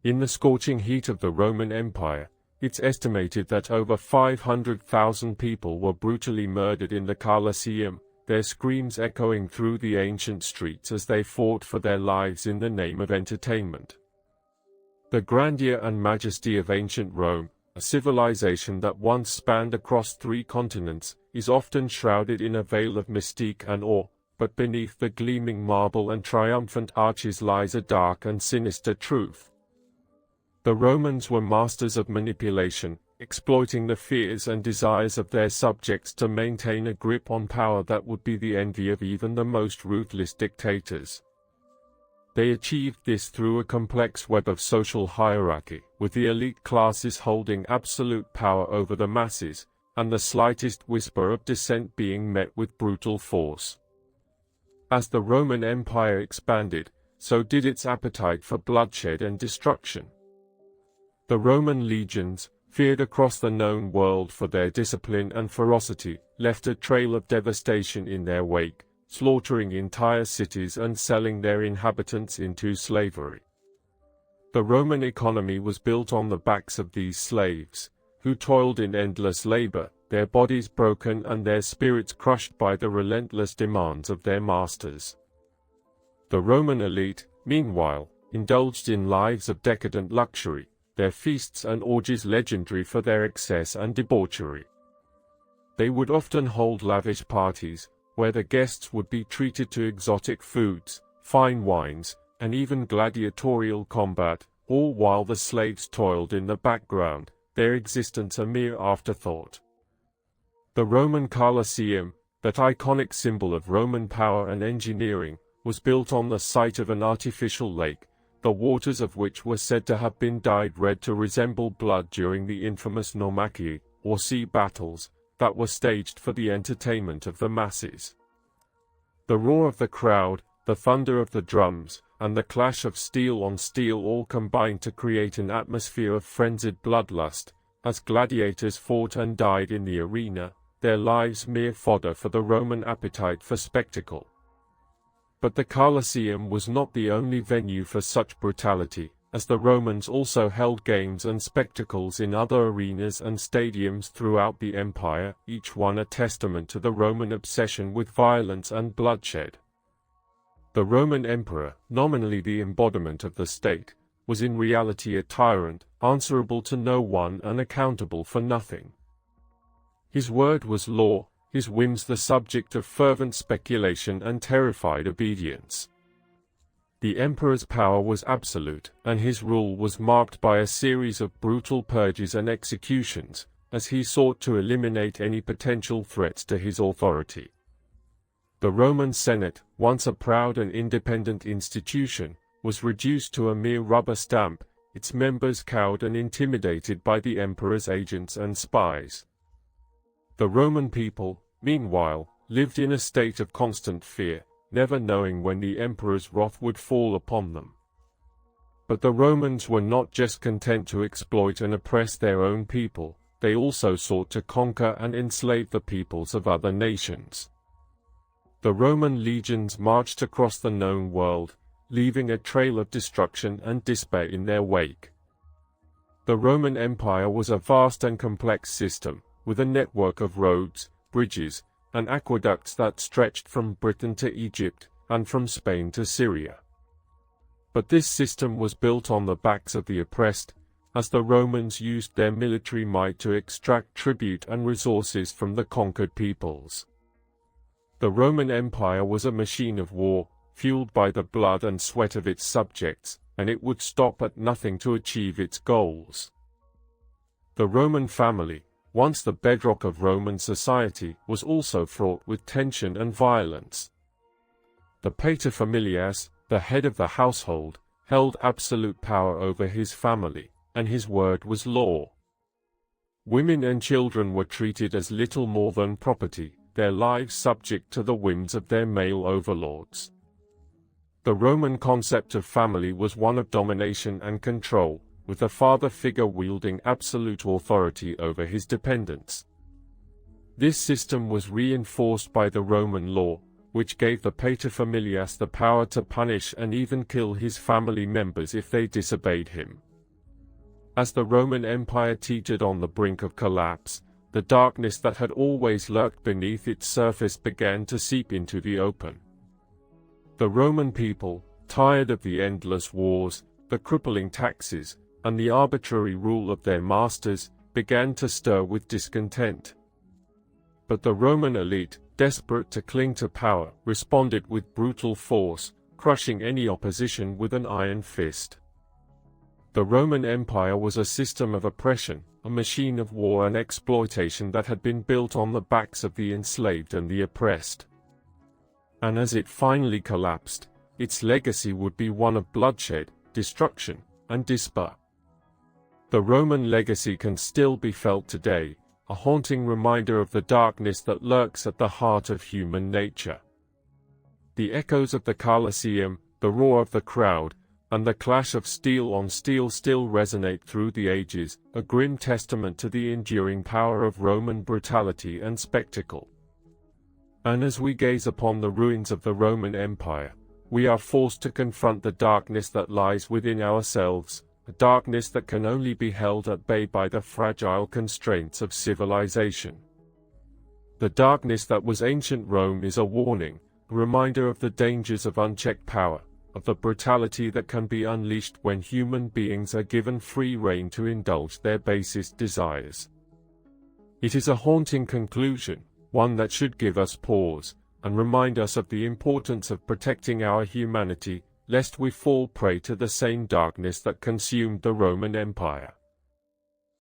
In the scorching heat of the Roman Empire, it's estimated that over 500,000 people were brutally murdered in the Colosseum, their screams echoing through the ancient streets as they fought for their lives in the name of entertainment. The grandeur and majesty of ancient Rome, a civilization that once spanned across 3 continents, is often shrouded in a veil of mystique and awe, but beneath the gleaming marble and triumphant arches lies a dark and sinister truth. The Romans were masters of manipulation, exploiting the fears and desires of their subjects to maintain a grip on power that would be the envy of even the most ruthless dictators. They achieved this through a complex web of social hierarchy, with the elite classes holding absolute power over the masses, and the slightest whisper of dissent being met with brutal force. As the Roman Empire expanded, so did its appetite for bloodshed and destruction. The Roman legions, feared across the known world for their discipline and ferocity, left a trail of devastation in their wake, slaughtering entire cities and selling their inhabitants into slavery. The Roman economy was built on the backs of these slaves, who toiled in endless labor, their bodies broken and their spirits crushed by the relentless demands of their masters. The Roman elite, meanwhile, indulged in lives of decadent luxury, their feasts and orgies legendary for their excess and debauchery. They would often hold lavish parties, where the guests would be treated to exotic foods, fine wines, and even gladiatorial combat, all while the slaves toiled in the background, their existence a mere afterthought. The Roman Colosseum, that iconic symbol of Roman power and engineering, was built on the site of an artificial lake, the waters of which were said to have been dyed red to resemble blood during the infamous Naumachii, or sea battles, that were staged for the entertainment of the masses. The roar of the crowd, the thunder of the drums, and the clash of steel on steel all combined to create an atmosphere of frenzied bloodlust, as gladiators fought and died in the arena, their lives mere fodder for the Roman appetite for spectacle. But the Colosseum was not the only venue for such brutality, as the Romans also held games and spectacles in other arenas and stadiums throughout the empire, each one a testament to the Roman obsession with violence and bloodshed. The Roman emperor, nominally the embodiment of the state, was in reality a tyrant, answerable to no one and accountable for nothing. His word was law, his whims the subject of fervent speculation and terrified obedience. The emperor's power was absolute, and his rule was marked by a series of brutal purges and executions, as he sought to eliminate any potential threats to his authority. The Roman Senate, once a proud and independent institution, was reduced to a mere rubber stamp, its members cowed and intimidated by the emperor's agents and spies. The Roman people, meanwhile, lived in a state of constant fear, never knowing when the emperor's wrath would fall upon them. But the Romans were not just content to exploit and oppress their own people, they also sought to conquer and enslave the peoples of other nations. The Roman legions marched across the known world, leaving a trail of destruction and despair in their wake. The Roman Empire was a vast and complex system, with a network of roads, bridges, and aqueducts that stretched from Britain to Egypt, and from Spain to Syria. But this system was built on the backs of the oppressed, as the Romans used their military might to extract tribute and resources from the conquered peoples. The Roman Empire was a machine of war, fueled by the blood and sweat of its subjects, and it would stop at nothing to achieve its goals. The Roman family, once the bedrock of Roman society, was also fraught with tension and violence. The paterfamilias, the head of the household, held absolute power over his family, and his word was law. Women and children were treated as little more than property, their lives subject to the whims of their male overlords. The Roman concept of family was one of domination and control, with the father figure wielding absolute authority over his dependents. This system was reinforced by the Roman law, which gave the paterfamilias the power to punish and even kill his family members if they disobeyed him. As the Roman Empire teetered on the brink of collapse, the darkness that had always lurked beneath its surface began to seep into the open. The Roman people, tired of the endless wars, the crippling taxes, and the arbitrary rule of their masters, began to stir with discontent. But the Roman elite, desperate to cling to power, responded with brutal force, crushing any opposition with an iron fist. The Roman Empire was a system of oppression, a machine of war and exploitation that had been built on the backs of the enslaved and the oppressed. And as it finally collapsed, its legacy would be one of bloodshed, destruction, and despair. The Roman legacy can still be felt today, a haunting reminder of the darkness that lurks at the heart of human nature. The echoes of the Colosseum, the roar of the crowd, and the clash of steel on steel still resonate through the ages, a grim testament to the enduring power of Roman brutality and spectacle. And as we gaze upon the ruins of the Roman Empire, we are forced to confront the darkness that lies within ourselves, a darkness that can only be held at bay by the fragile constraints of civilization. The darkness that was ancient Rome is a warning, a reminder of the dangers of unchecked power, of the brutality that can be unleashed when human beings are given free rein to indulge their basest desires. It is a haunting conclusion, one that should give us pause, and remind us of the importance of protecting our humanity, lest we fall prey to the same darkness that consumed the Roman Empire.